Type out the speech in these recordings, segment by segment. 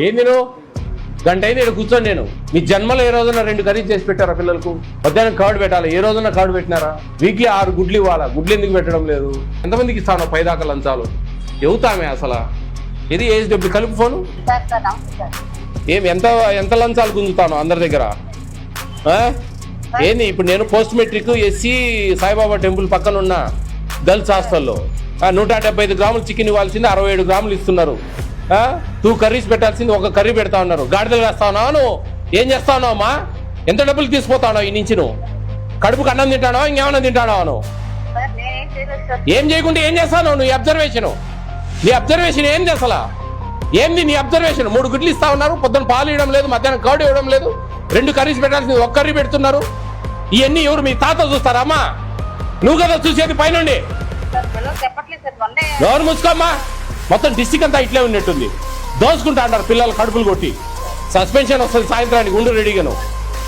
ఏంది నువ్వు గంట అయింది ఇక్కడ కూర్చొని నేను మీ జన్మలో ఏ రోజున 2 కర్రీస్ చేసి పెట్టారా పిల్లలకు? మధ్యాహ్నం కార్డు పెట్టాలి, ఏ రోజున కార్డు పెట్టినారా? వీక్లీ 6 గుడ్లు ఇవ్వాలా, గుడ్లు ఎందుకు పెట్టడం లేదు? ఎంతమందికి ఇస్తాను పైదాకా లంచాలు? చెబుతామే అసలు ఇది ఏజ్ డబ్బులు కలుపు ఫోను ఏమి ఎంత ఎంత లంచాలు గుంజుతాను అందరి దగ్గర? ఏంది ఇప్పుడు నేను post matric SC Saibaba temple పక్కన ఉన్న గర్ల్స్ హాస్టల్లో 175 గ్రాములు చికెన్ ఇవ్వాల్సింది 67 గ్రాములు ఇస్తున్నారు. 2 కర్రీస్ పెట్టాల్సింది 1 కర్రీ పెడతా ఉన్నారు. గాడిదలు వేస్తా ఉన్నావు నువ్వు? ఏం చేస్తా ఉన్నావు అమ్మా? ఎంత డబ్బులు తీసుకుపోతా ఉన్నావు ఈ నుంచి? నువ్వు కడుపుకు అన్నం తింటానో ఇంకేమన్నా తింటానో? నువ్వు ఏం చేయకుంటే ఏం చేస్తావు? నీ అబ్జర్వేషన్ ఏంది అసలు? ఏంది నీ అబ్జర్వేషన్? 3 గుడ్లు ఇస్తా ఉన్నారు, పొద్దున్న పాలు ఇవ్వడం లేదు, మధ్యాహ్నం కర్డ్ ఇవ్వడం లేదు, 2 కర్రీస్ పెట్టాల్సింది 1 కర్రీ పెడుతున్నారు. ఇవన్నీ ఎవరు మీ తాత చూస్తారా అమ్మా? నువ్వు కదా చూసేది పైనుండి. ఎవరు ముసుకోమ్మా? మొత్తం డిస్టిక్ అంతా ఇట్లే ఉన్నట్టుంది. దోసుకుంటా అంటారు పిల్లలు కడుపులు కొట్టి. సస్పెన్షన్ వస్తుంది సాయంత్రానికి, ఉండు రెడీగాను.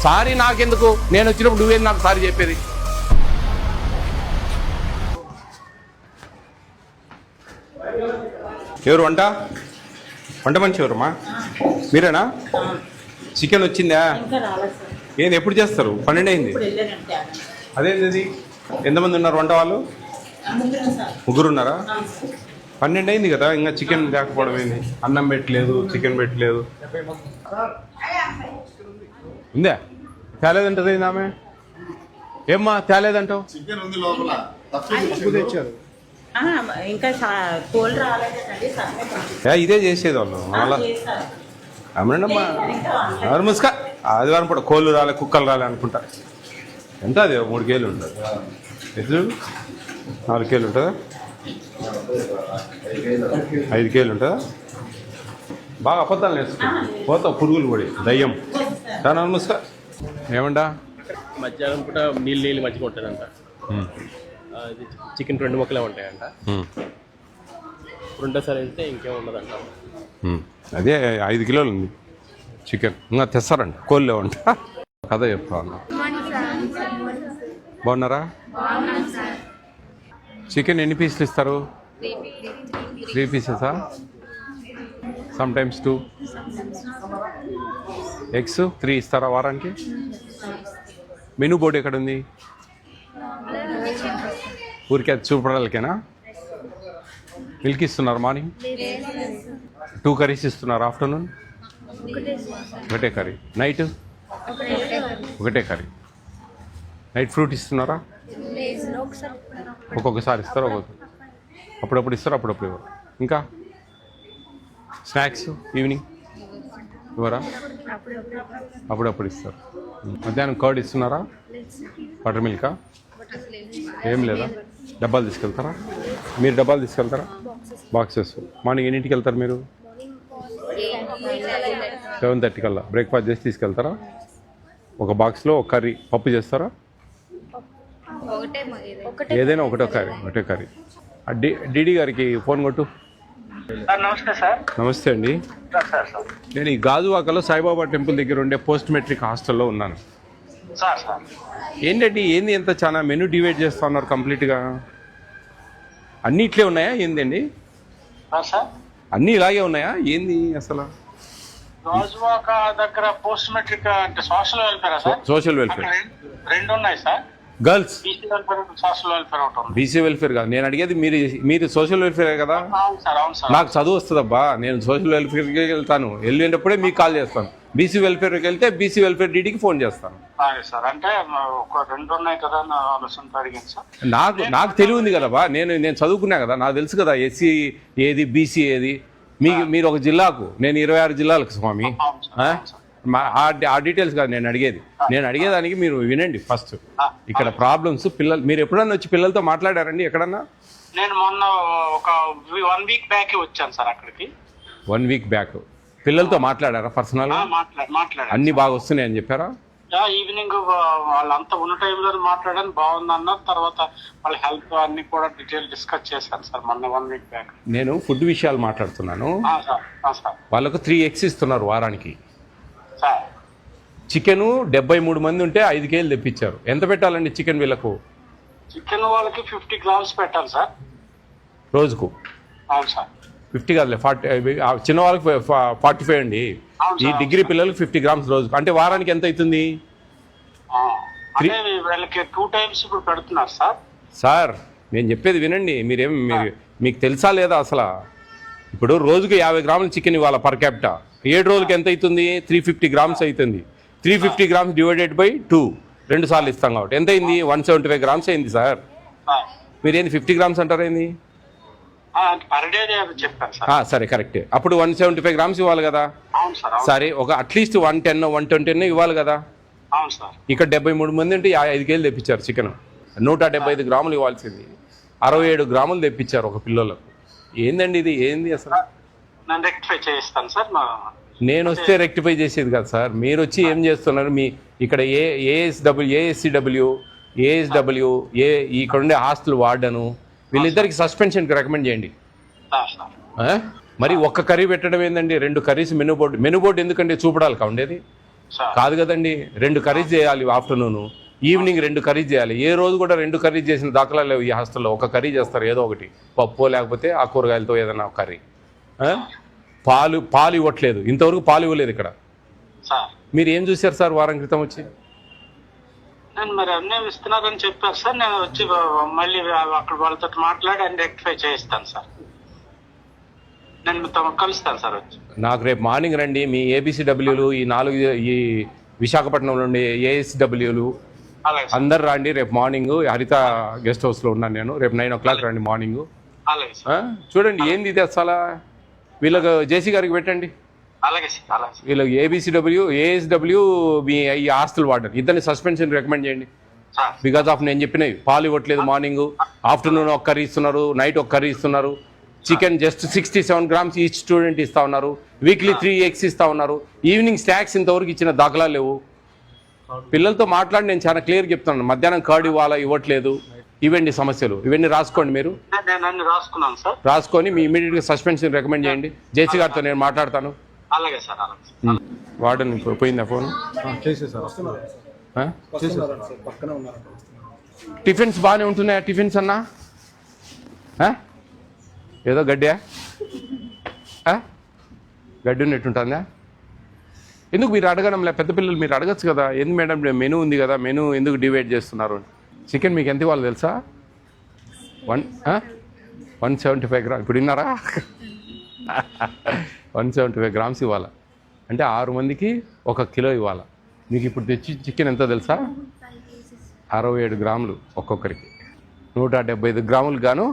సారీ నాకెందుకు? నేను వచ్చినప్పుడు నువ్వేది నాకు సారీ చెప్పేది? ఎవరు వంట మనిషి ఎవరమ్మా? మీరేనా? చికెన్ వచ్చిందా? ఏంది ఎప్పుడు చేస్తారు? 12 అయింది. అదేంది? ఎంతమంది ఉన్నారు వంట వాళ్ళు? 3 ఉన్నారా? 12 అయింది కదా, ఇంకా చికెన్ లేకపోవడం ఏంది? అన్నం పెట్టలేదు, చికెన్ పెట్టలేదు. ఉందా? తేలేదంటది ఆమె. ఏమ్మా తేలేదంటావు? ఇదే చేసేది వాళ్ళు మళ్ళా. అమ్మనమ్మా ముసుక ఆదివారం పూట కోళ్ళు రాలే, కుక్కలు రాలే అనుకుంటా. ఎంత అది? 3 కేజీలు ఉంటుంది. ఎదురు 4 కేజీలు ఉంటుందా? 5 కేజీలు ఉంటుందా? బాగా అబద్ధాలు నేర్చుకో, పోతావు పురుగులు పడి దయ్యం. చాలా ముసుక ఏమంటా? మధ్యాహ్నం పూట నీళ్ళు మంచిగా ఉంటుందంట. చికెన్ 2 ముక్కలే ఉంటాయంట. రెండోసారి వెళ్తే ఇంకేం ఉండదంట. అదే 5 కిలోలు ఉంది చికెన్. ఇంకా తెస్తారంట, కోళ్ళు వంట. కథ చెప్తా ఉన్నా. బాగున్నారా? చికెన్ ఎన్ని పీసులు ఇస్తారు? 3 పీసెసా? Some times 2. ఎగ్స్ 3 ఇస్తారా వారానికి? మెనూ బోర్డు ఎక్కడుంది? ఊరికే చూపడాలకేనా? మిల్క్ ఇస్తున్నారు మార్నింగ్? 2 కర్రీస్ ఇస్తున్నారు ఆఫ్టర్నూన్? ఒకటే కర్రీ. నైట్ ఒకటే కర్రీ. నైట్ ఫ్రూట్ ఇస్తున్నారా? ఒక్కొక్కసారి ఇస్తారు, అప్పుడప్పుడు ఇస్తారు, అప్పుడప్పుడు ఇవ్వరు. ఇంకా స్నాక్స్ ఈవినింగ్ ఇవ్వరా? అప్పుడప్పుడు ఇస్తారు. మధ్యాహ్నం కర్డ్ ఇస్తున్నారా? బటర్ మిల్కా? ఏం లేదా? డబ్బాలు తీసుకెళ్తారా? మీరు డబ్బాలు తీసుకెళ్తారా? బాక్సెస్. మార్నింగ్ ఎన్నింటికి వెళ్తారు మీరు? 7:30 కల్లా బ్రేక్ఫాస్ట్ చేసి తీసుకెళ్తారా? ఒక బాక్స్లో 1 కర్రీ. పప్పు చేస్తారా? ఏదైనా ఒకటే కర్రీ. డిడి గారికి ఫోన్ కొట్టు. నమస్తే సార్. నమస్తే అండి. నేను ఈ గాజువాకలో సాయిబాబా టెంపుల్ దగ్గర ఉండే పోస్ట్ మెట్రిక్ హాస్టల్లో ఉన్నాను. ఏంటండి ఏంది ఎంత చాలా మెనూ డివైడ్ చేస్తా ఉన్నారు కంప్లీట్గా? అన్నీ ఇట్లే ఉన్నాయా ఏందండి? అన్నీ ఇలాగే ఉన్నాయా ఏంది అసలు? గాజువాక దగ్గర పోస్ట్ మెట్రిక్ అంటే social welfare sir? Social welfare 2 ఉన్నాయి sir. Girls BC welfare, social welfare ఒకటి ఉంది. బీసీ వెల్ఫేర్ కాదు నేను అడిగేది. మీరు సోషల్ వెల్ఫేర్ కదా? అవును సార్. నాకు చదువు వస్తుందబ్బా, నేను సోషల్ వెల్ఫేర్కి వెళ్తాను. వెళ్ళేటప్పుడే మీకు కాల్ చేస్తాను. బీసీ వెల్ఫేర్కి వెళ్తే బీసీ వెల్ఫేర్ డీడీకి ఫోన్ చేస్తాను. సార్ అంటే ఒక 2 ఉన్నాయి కదా అని ఆలోచనతో అడిగాను సార్. నాకు తెలివి ఉంది కదా బా, నేను చదువుకున్నా కదా, నాకు తెలుసు కదా ఎస్సీ ఏది బీసీ ఏది. మీరు ఒక జిల్లాకు, నేను 26 జిల్లాలకు స్వామి. ఆ డీటెయిల్స్ కాదు నేను అడిగేది. నేను అడిగేదానికి మీరు వినండి ఫస్ట్. ఇక్కడ ప్రాబ్లమ్స్ పిల్లలు. మీరు ఎప్పుడన్నా వచ్చి పిల్లలతో మాట్లాడారండి ఎక్కడన్నా? నేను మొన్న ఒక 1 వీక్ బ్యాక్ వచ్చాను సార్ అక్కడికి. 1 వీక్ బ్యాక్ పిల్లలతో మాట్లాడారా పర్సనల్? మాట్లాడారు. అన్ని బాగా వస్తున్నాయని చెప్పారా? ఈవినింగ్ వాళ్ళంతా ఉన్న టైంలో మాట్లాడాను, బాగుంది అన్నారు. తర్వాత వాళ్ళ హెల్త్ అన్ని కూడా డీటెయిల్ డిస్కస్ చేశాను సార్ మొన్న 1 వీక్ బ్యాక్. నేను ఫుడ్ విషయాలు మాట్లాడుతున్నాను. వాళ్ళకు 3 ఎగ్స్ ఇస్తున్నారు వారానికి. చికెను 73 మంది ఉంటే 5 కేజీలు తెప్పించారు. ఎంత పెట్టాలండి చికెన్ వీళ్ళకు? చికెన్ వాళ్ళకి 50 గ్రామ్స్ పెట్టాలి సార్ రోజుకు. అవును సార్. 50 కాదులే 40, చిన్న వాళ్ళకి 45 అండి. అవును ఈ సార్, డిగ్రీ పిల్లలకి 50 గ్రామ్స్ రోజు, అంటే వారానికి ఎంత అవుతుంది? అంటే వీళ్ళకి 2 times ఇప్పుడు పెడుతున్నారు సార్. సార్ నేను చెప్పేది వినండి, మీకు తెలుసా లేదా అసలు? ఇప్పుడు రోజుకి 50 గ్రాముల చికెన్ ఇవ్వాలి పర్ క్యాపిటా. 7 రోజులకి ఎంత అవుతుంది? 350 గ్రామ్స్ అవుతుంది. 350 గ్రామ్స్ డివైడెడ్ బై 2, 2 సార్లు ఇస్తాం కాబట్టి ఎంత అయింది? 175 గ్రామ్స్ అయింది సార్. మీరేంది 50 గ్రామ్స్ అంటారేంది? పర్ డే చెప్పాను సార్. సరే కరెక్టే. అప్పుడు 175 గ్రామ్స్ ఇవ్వాలి కదా. అవును సార్. సరే ఒక అట్లీస్ట్ 110, 120 ఇవ్వాలి కదా. అవును సార్. ఇక్కడ 73 మంది ఉంటే 5 కేజీలు తెప్పించారు చికెన్. 175 గ్రాములు ఇవ్వాల్సింది 67 గ్రాములు తెప్పించారు ఒక పిల్లలకు. ఏందండి ఇది? ఏంది అసలు? నేను రెక్టిఫై చేయిస్తాను సార్. నేను వస్తే రెక్టిఫై చేసేది కాదు సార్. మీరు వచ్చి ఏం చేస్తున్నారు? మీ ఇక్కడ ఏఎస్సిడబ్ల్యూ ఇక్కడ ఉండే హాస్టల్ వార్డను వీళ్ళిద్దరికి సస్పెన్షన్కి రికమెండ్ చేయండి. మరి ఒక్క కర్రీ పెట్టడం ఏందండి? 2 కర్రీస్ మెనూ బోర్డు ఎందుకండి? చూపడాలి ఉండేది కాదు కదండి. 2 కర్రీస్ చేయాలి ఆఫ్టర్నూన్, ఈవినింగ్ 2 కర్రీస్ చేయాలి. ఏ రోజు కూడా 2 కర్రీస్ చేసిన దాఖలాలు లేవు ఈ హాస్టల్లో. ఒక కర్రీ చేస్తారు, ఏదో ఒకటి పప్పు లేకపోతే ఆ కూరగాయలతో ఏదైనా కర్రీ. పాలు ఇవ్వట్లేదు, ఇంతవరకు పాలు ఇవ్వలేదు ఇక్కడ. మీరు ఏం చూశారు సార్ వారం క్రితం వచ్చి? నేను మరి అన్నీ ఇస్తున్నారని చెప్పారు సార్. నేను వచ్చి మళ్ళీ అక్కడ వాళ్ళతో మాట్లాడి అన్ని రెక్టిఫై చేయిస్తాను సార్. నేను కలుస్తాను సార్ వచ్చి. నాకు రేపు మార్నింగ్ రండి. మీ ఏబిసిడబ్ల్యూలు ఈ విశాఖపట్నంలో ఉండే ఏఎస్డబ్ల్యూలు అందరు రండి రేపు మార్నింగ్. హరిత గెస్ట్ హౌస్లో ఉన్నాను నేను. రేపు 9 o'clock రండి మార్నింగ్. చూడండి ఏంది ఇది అసలు. వీళ్ళకి జేసీ గారికి పెట్టండి. వీళ్ళకి ఏఎస్డబ్ల్యూ మీ ఈ హాస్టల్ వార్డెన్ ఇద్దరిని సస్పెన్షన్ రికమెండ్ చేయండి. బికాస్ ఆఫ్ నేను చెప్పినవి పాలు ఇవ్వట్లేదు, మార్నింగ్ ఆఫ్టర్నూన్ 1 కర్రీ ఇస్తున్నారు, నైట్ 1 కర్రీ ఇస్తున్నారు. Chicken just 67 grams each student ఇస్తా ఉన్నారు. వీక్లీ 3 eggs ఇస్తా ఉన్నారు. ఈవినింగ్ స్నాక్స్ ఇంతవరకు ఇచ్చిన దాఖలాలు లేవు. పిల్లలతో మాట్లాడి నేను చాలా క్లియర్ చెప్తున్నాను. మధ్యాహ్నం కర్డ్ ఇవ్వట్లేదు. ఇవన్నీ సమస్యలు, ఇవన్నీ రాసుకోండి. మీరు రాసుకొని మీ ఇమీడియట్గా సస్పెన్షన్ రికమెండ్ చేయండి. జేసీ గారితో నేను మాట్లాడతాను. వార్డెన్ పోయిందా ఫోన్? టిఫిన్స్ బాగానే ఉంటున్నాయా? టిఫిన్స్ అన్నా ఏదో గడ్డా గడ్డి ఉన్నట్టుంటుందా? ఎందుకు మీరు అడగడం లే? పెద్ద పిల్లలు మీరు అడగచ్చు కదా. ఎందుకు మేడం మెనూ ఉంది కదా, మెనూ ఎందుకు డివైడ్ చేస్తున్నారు? చికెన్ మీకు ఎంత ఇవ్వాలి తెలుసా? 175 గ్రామ్స్. ఇప్పుడు విన్నారా? 175 గ్రామ్స్ ఇవ్వాలి అంటే 6 మందికి 1 కిలో ఇవ్వాలి. మీకు ఇప్పుడు తెచ్చి చికెన్ ఎంత తెలుసా? 67 గ్రాములు ఒక్కొక్కరికి. 175 గ్రాములు గాను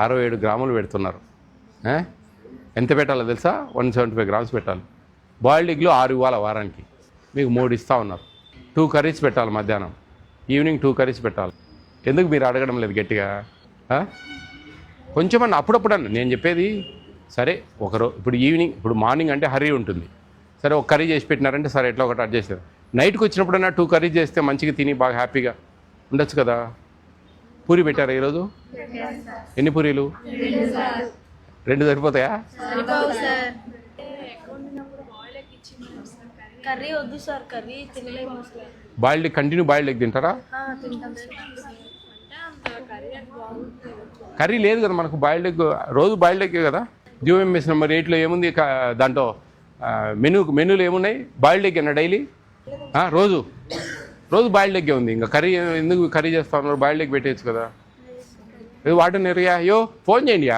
67 గ్రాములు పెడుతున్నారు. ఎంత పెట్టాలో తెలుసా? 175 గ్రామ్స్ పెట్టాలి. బాయిల్డ్ ఎగ్లు 6 ఇవ్వాలి వారానికి. మీకు 3 ఇస్తూ ఉన్నారు. 2 కర్రీస్ పెట్టాలి మధ్యాహ్నం, ఈవినింగ్ 2 కర్రీస్ పెట్టాలి. ఎందుకు మీరు అడగడం లేదు గట్టిగా? కొంచెమన్నా అప్పుడప్పుడు అన్న నేను చెప్పేది. సరే ఇప్పుడు మార్నింగ్ అంటే హరీ ఉంటుంది. సరే 1 కర్రీ చేసి పెట్టినారంటే సరే ఎట్లా ఒకటి అడ్జస్ట్ చేస్తారు. నైట్కి వచ్చినప్పుడన్నా 2 కర్రీస్ చేస్తే మంచిగా తిని బాగా హ్యాపీగా ఉండొచ్చు కదా. పూరి పెట్టారా ఈరోజు? ఎన్ని పూరీలు? 2 సరిపోతాయా? బాయిల్డ్ కంటిన్యూ బాయిల్డ్ ఎగ్ తింటారా? కర్రీ లేదు కదా మనకు. బాయిల్డ్ ఎగ్ రోజు బాయిల్డ్ ఎగ్ కదా. జియోఎంఎస్ నెంబర్ 8లో ఏముంది దాంట్లో? మెనూలో ఏమున్నాయి? బాయిల్డ్ ఎగ్ అన్న డైలీ రోజు బాయిల్డ్ ఎగ్గే ఉంది. ఇంకా కర్రీ ఎందుకు కర్రీ చేస్తా ఉన్నారు? బాయిల్డ్ ఎగ్ పెట్టేయచ్చు కదా. వార్డెన్ ఏరియా ఫోన్ చేయండి.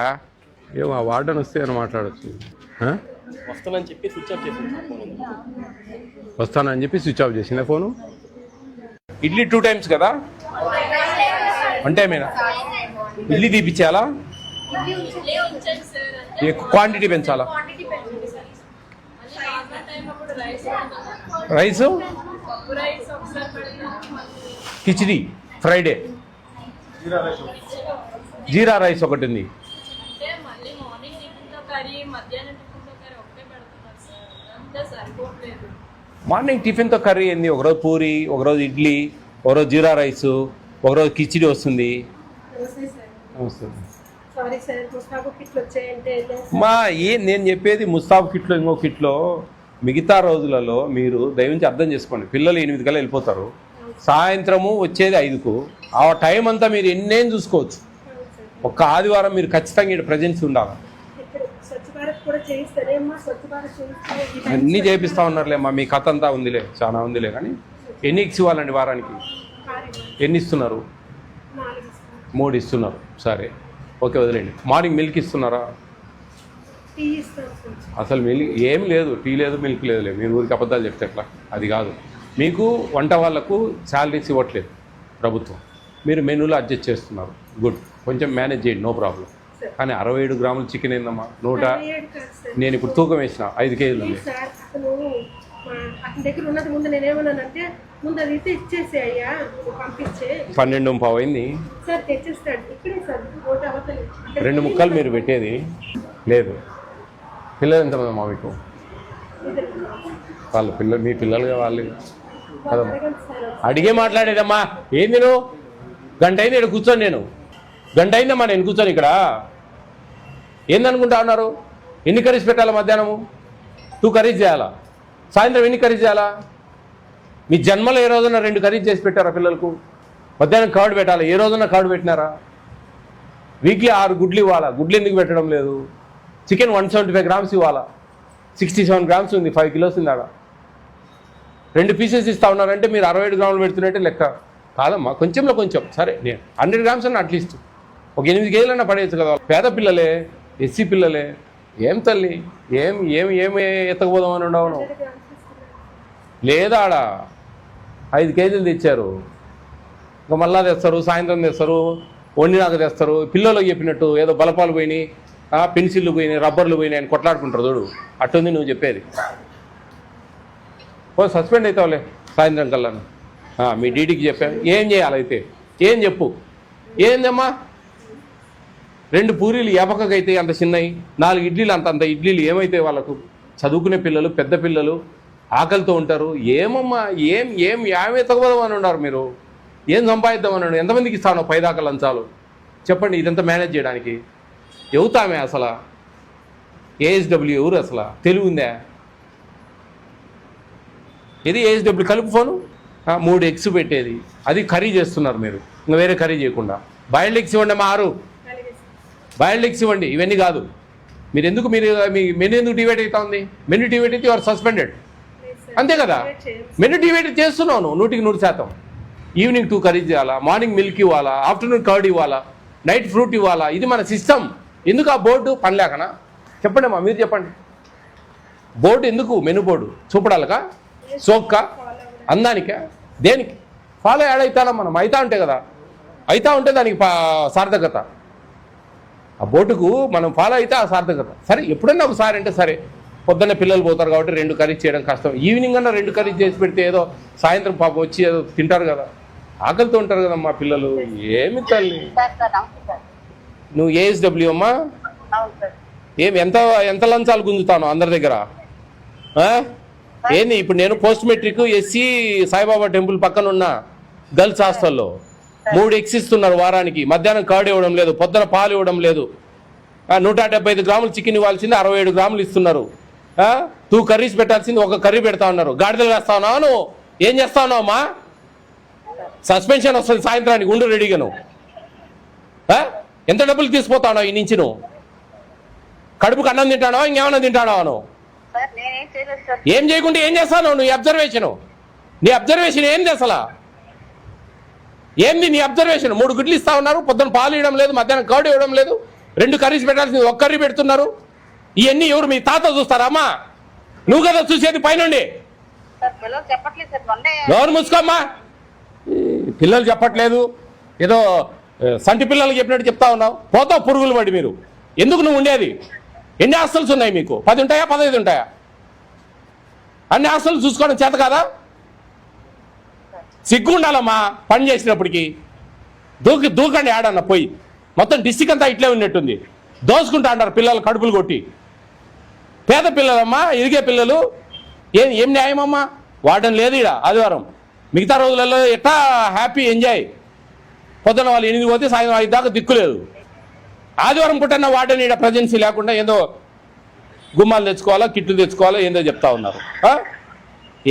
ఆ వార్డెన్ వస్తే అని మాట్లాడచ్చు. వస్తానని చెప్పి స్విచ్ ఆఫ్ చేసింది. వస్తానని చెప్పి స్విచ్ ఆఫ్ చేసిందా ఫోను? ఇడ్లీ 2 times కదా? 1 టైమేనా? ఇడ్లీ తీపిచ్చేయాలా? క్వాంటిటీ పెంచాలా? Rice khichdi Friday, jeera rice ఒకటి ఉంది. మార్నింగ్ టిఫిన్తో కర్రీ ఏంది? ఒకరోజు పూరి, ఒకరోజు ఇడ్లీ, ఒకరోజు జీరా రైస్, ఒకరోజు కిచిడి వస్తుంది. నేను చెప్పేది ముస్తాబ్ కిట్లో ఇంకో కిట్లో. మిగతా రోజులలో మీరు దయవుంచి అర్థం చేసుకోండి. పిల్లలు 8 కల్లా వెళ్ళిపోతారు. సాయంత్రము వచ్చేది 5కు. ఆ టైం అంతా మీరు ఎన్నేం చూసుకోవచ్చు. ఒక్క ఆదివారం మీరు ఖచ్చితంగా ఇక్కడ ప్రజెన్స్ ఉండాలి. భారత్ కూడా చేయిస్తారేమ్మా, స్వచ్ఛ భారత్ చేయిస్తారు. అన్నీ చేపిస్తా ఉన్నారులేమ్మా, మీ కథ అంతా ఉందిలే, చాలా ఉందిలే. కానీ ఎన్ని ఎగ్స్ ఇవ్వాలండి వారానికి? ఎన్ని ఇస్తున్నారు? 4 ఇస్తారు. 3 ఇస్తున్నారు. సరే ఓకే, వదిలేండి. మార్నింగ్ మిల్క్ ఇస్తున్నారా? టీ ఇస్తారు కొంచెం. అసలు మిల్క్ ఏం లేదు, టీ లేదు, మిల్క్ లేదులే. మీరు ఊరికి అబద్ధాలు చెప్తే ఎట్లా? అది కాదు. మీకు వంట వాళ్ళకు శాలరీస్ ఇవ్వట్లేదు ప్రభుత్వం, మీరు మెనూలో అడ్జస్ట్ చేస్తున్నారు. గుడ్, కొంచెం మేనేజ్ చేయండి, నో ప్రాబ్లం. కానీ 67 గ్రాముల చికెన్ ఏందమ్మా? 47 కాదు సార్. నేను ఇప్పుడు తూకం వేసిన 5 కేజీలు ఉంది. సార్ అతను అతని దగ్గర ఉన్నది ముందు నేనేమన్నానంటే, ముందు అది అయితే ఇచ్చేసి అయ్యా పంపించే. 12:15 అయింది సార్, తెచ్చిస్తాడు ఇక్కడే సార్, ఓటు అవతలి. 2 ముక్కలు మీరు పెట్టేది లేదు. పిల్లలు ఎంతమంది అమ్మా మీకు? వాళ్ళ పిల్లలు మీ పిల్లలుగా వాళ్ళు కదమ్మా. అడగండి సార్. అడిగే మాట్లాడేదమ్మా. ఏంది నువ్వు? గంట అయింది ఇక్కడ కూర్చొని, నేను గంట అయిందమ్మా నేను కూర్చొని ఇక్కడ. ఏందనుకుంటా ఉన్నారు? ఎన్ని కర్రీస్ పెట్టాలా? మధ్యాహ్నము 2 కర్రీస్ చేయాలా? సాయంత్రం ఎన్ని కర్రీస్ చేయాలా? మీ జన్మలో ఏ రోజున 2 కర్రీస్ చేసి పెట్టారా పిల్లలకు? మధ్యాహ్నం కర్డ్ పెట్టాలా? ఏ రోజున కర్డ్ పెట్టినారా? వీక్లీ 6 గుడ్లు ఇవ్వాలా? గుడ్లు ఎందుకు పెట్టడం లేదు? చికెన్ 175 గ్రామ్స్ ఇవ్వాలా? 67 గ్రామ్స్ ఉంది, 5 కిలోస్ ఉంది ఆడ. 2 పీసెస్ ఇస్తా ఉన్నారంటే మీరు 67 గ్రాములు పెడుతున్నట్టే లెక్క కాదమ్మా. కొంచెంలో కొంచెం సరే, నేను 100 గ్రామ్స్ అన్న అట్లీస్ట్ ఒక 8 కేజీలన్నా పడేయచ్చు కదా. పేద పిల్లలే, ఎస్సీ పిల్లలే. ఏం తల్లి, ఏం ఏం ఏమి ఎత్తకపోదామని ఉండవును లేదా? ఆడ 5 కేజీలు తెచ్చారు, ఇంకా మళ్ళా తెస్తారు, సాయంత్రం తెస్తారు, వండినాక తెస్తారు. పిల్లలకు చెప్పినట్టు ఏదో బలపాలు పోయినాయి, పెన్సిళ్ళు పోయినాయి, రబ్బర్లు పోయినాయి అని కొట్లాడుకుంటారు చూడు, అట్టుంది నువ్వు చెప్పేది. ఓ సస్పెండ్ అవుతావులే సాయంత్రం కల్లా. మీ డీడీకి చెప్పాను. ఏం చేయాలి అయితే? ఏం చెప్పు. ఏందమ్మా? 2 పూరీలు ఎపకకైతే అంత చిన్నవి, 4 ఇడ్లీలు అంత ఇడ్లీలు ఏమైతే వాళ్ళకు? చదువుకునే పిల్లలు, పెద్ద పిల్లలు ఆకలితో ఉంటారు. ఏమమ్మా, ఏం ఏం ఏమే తగ్గదామని ఉన్నారు మీరు? ఏం సంపాదిద్దామని ఉన్నారు? ఎంతమందికి ఇస్తాను 10 దాకా లంచాలు? చెప్పండి, ఇదంతా మేనేజ్ చేయడానికి ఎవతామే? అసలు ఏఎస్డబ్ల్యూ ఎవరు? అసలు తెలివి ఉందా? ఇది ఏఎస్డబ్ల్యూ కలుపు ఫోను. 3 ఎగ్స్ పెట్టేది, అది కర్రీ చేస్తున్నారు మీరు, ఇంకా వేరే కర్రీ చేయకుండా. బాయిల్డ్ ఎగ్స్ ఇవ్వండి అమ్మా, 6 బాయిల్డ్ ఎగ్స్ ఇవ్వండి. ఇవన్నీ కాదు. మీరు ఎందుకు మీ మెనూ ఎందుకు డివైడ్ అవుతా ఉంది? మెనూ డివైడ్ అయితే యువర్ సస్పెండెడ్, అంతే కదా? మెనూ డివైడ్ చేస్తున్నాను 100% ఈవినింగ్ 2 కర్రీస్ చేయాలా, మార్నింగ్ మిల్క్ ఇవ్వాలా, ఆఫ్టర్నూన్ కర్డ్ ఇవ్వాలా, నైట్ ఫ్రూట్ ఇవ్వాలా. ఇది మన సిస్టమ్. ఎందుకు ఆ బోర్డు పనిలేకనా? చెప్పండి అమ్మా, మీరు చెప్పండి. బోర్డు ఎందుకు? మెనూ బోర్డు చూపడాలకా? సోక్క అందానికా? దేనికి? ఫాలో యాడ్ అవుతానా మనం? అవుతా ఉంటే కదా, అవుతా ఉంటే దానికి సార్థకత. ఆ బోర్డుకు మనం ఫాలో అయితే ఆ సార్థకత. సరే, ఎప్పుడన్నా ఒకసారి అంటే సరే, పొద్దున్న పిల్లలు పోతారు కాబట్టి 2 కర్రీస్ చేయడం కష్టం. ఈవినింగ్ అన్నా 2 కర్రీస్ చేసి పెడితే ఏదో సాయంత్రం పాపం వచ్చి ఏదో తింటారు కదా, ఆకలితో ఉంటారు కదమ్మా పిల్లలు. ఏమి తల్లి నువ్వు? ఏఎస్డబ్ల్యూ అమ్మా? ఏమి ఎంత లంచాలు గుంజుతాను అందరి దగ్గర? ఏంది ఇప్పుడు? నేను post matric SC Saibaba temple పక్కన ఉన్న గర్ల్స్ హాస్టల్లో 3 ఎగ్స్ ఇస్తున్నారు వారానికి. మధ్యాహ్నం కర్డ్ ఇవ్వడం లేదు, పొద్దున పాలు ఇవ్వడం లేదు. 175 గ్రాములు చికెన్ ఇవ్వాల్సింది 67 గ్రాములు ఇస్తున్నారు. 2 కర్రీస్ పెట్టాల్సింది 1 కర్రీ పెడతా ఉన్నారు. గాడిదలు వేస్తా ఉన్నావు నువ్వు? ఏం చేస్తా ఉన్నావు అమ్మా? సస్పెన్షన్ వస్తుంది సాయంత్రానికి, ఉండు రెడీగా. నువ్వు ఎంత డబ్బులు తీసుకుపోతా ఉన్నావు ఈ నుంచి? నువ్వు కడుపుకి అన్నం తింటానో ఇంకేమన్నా తింటానో? నువ్వు ఏం చేయకుండా ఏం చేస్తావు నువ్వు? నీ అబ్జర్వేషన్ ఏంది అసలు? ఏంది నీ అబ్జర్వేషన్? 3 గుడ్లు ఇస్తా ఉన్నారు, పొద్దున పాలు ఇవ్వడం లేదు, మధ్యాహ్నం కర్డ్ ఇవ్వడం లేదు, 2 కర్రీస్ పెట్టాల్సింది 1 కర్రీ పెడుతున్నారు. ఇవన్నీ ఎవరు? మీ తాత చూస్తారా అమ్మా? నువ్వు కదా చూసేది పైనుండి. ఎవరు మూసుకోమ్మా? పిల్లలు చెప్పట్లేదు, ఏదో సంటి పిల్లలు చెప్పినట్టు చెప్తా ఉన్నావు. పోతావు పురుగులు పడి. మీరు ఎందుకు నువ్వు ఉండేది? ఎన్ని హాస్టల్స్ ఉన్నాయి మీకు? 10 ఉంటాయా, 15 ఉంటాయా? అన్ని హాస్టల్ చూసుకోవడం చేత కాదా? సిగ్గు ఉండాలమ్మా పని చేసినప్పటికీ. దూకండి ఆడన్న పోయి. మొత్తం డిస్టిక్ అంతా ఇట్లే ఉన్నట్టుంది. దోసుకుంటా అంటారు పిల్లలు కడుపులు కొట్టి. పేద పిల్లలమ్మా, ఎదిగే పిల్లలు. ఏం న్యాయమమ్మా? వాడడం లేదు ఇక్కడ ఆదివారం. మిగతా రోజులలో ఎట్లా హ్యాపీ ఎంజాయ్. పొద్దున వాళ్ళు 8 పోతే సాయంత్రం 5 దాకా దిక్కులేదు. ఆదివారం పుట్టన్న వాడని ఇక్కడ ప్రజెన్సీ లేకుండా ఏదో గుమ్మాలు తెచ్చుకోవాలా, కిట్లు తెచ్చుకోవాలా, ఏందో చెప్తా ఉన్నారు.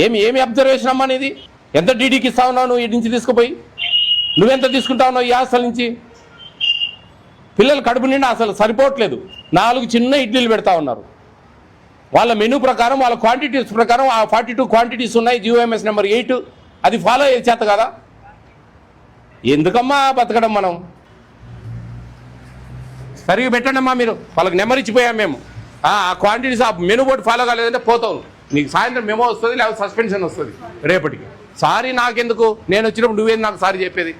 ఏమి అబ్జర్వేషన్ అమ్మా నీది? ఎంత డీడీకి ఇస్తా ఉన్నావు నువ్వు? ఇటు నుంచి తీసుకుపోయి నువ్వెంత తీసుకుంటా ఉన్నావు ఈ హాస్టల్ నుంచి? పిల్లలు కడుపు నిండా అసలు సరిపోవట్లేదు. 4 చిన్న ఇడ్లీలు పెడతా ఉన్నారు. వాళ్ళ మెనూ ప్రకారం, వాళ్ళ క్వాంటిటీస్ ప్రకారం ఆ 42 క్వాంటిటీస్ ఉన్నాయి. GOMS నెంబర్ 8 అది ఫాలో అయ్యే చేత కదా. ఎందుకమ్మా బతకడం మనం? సరిగ్గా పెట్టండి అమ్మా మీరు. వాళ్ళకి నెంబర్ ఇచ్చిపోయాం మేము. ఆ క్వాంటిటీస్ ఆ మెనూ బోర్డు ఫాలో కాలేదంటే పోతావు. నీకు సాయంత్రం మెమో వస్తుంది, లేకపోతే సస్పెన్షన్ వస్తుంది రేపటికి. సారీ నాకెందుకు? నేను వచ్చినప్పుడు నువ్వేది నాకు సారీ చెప్పేది?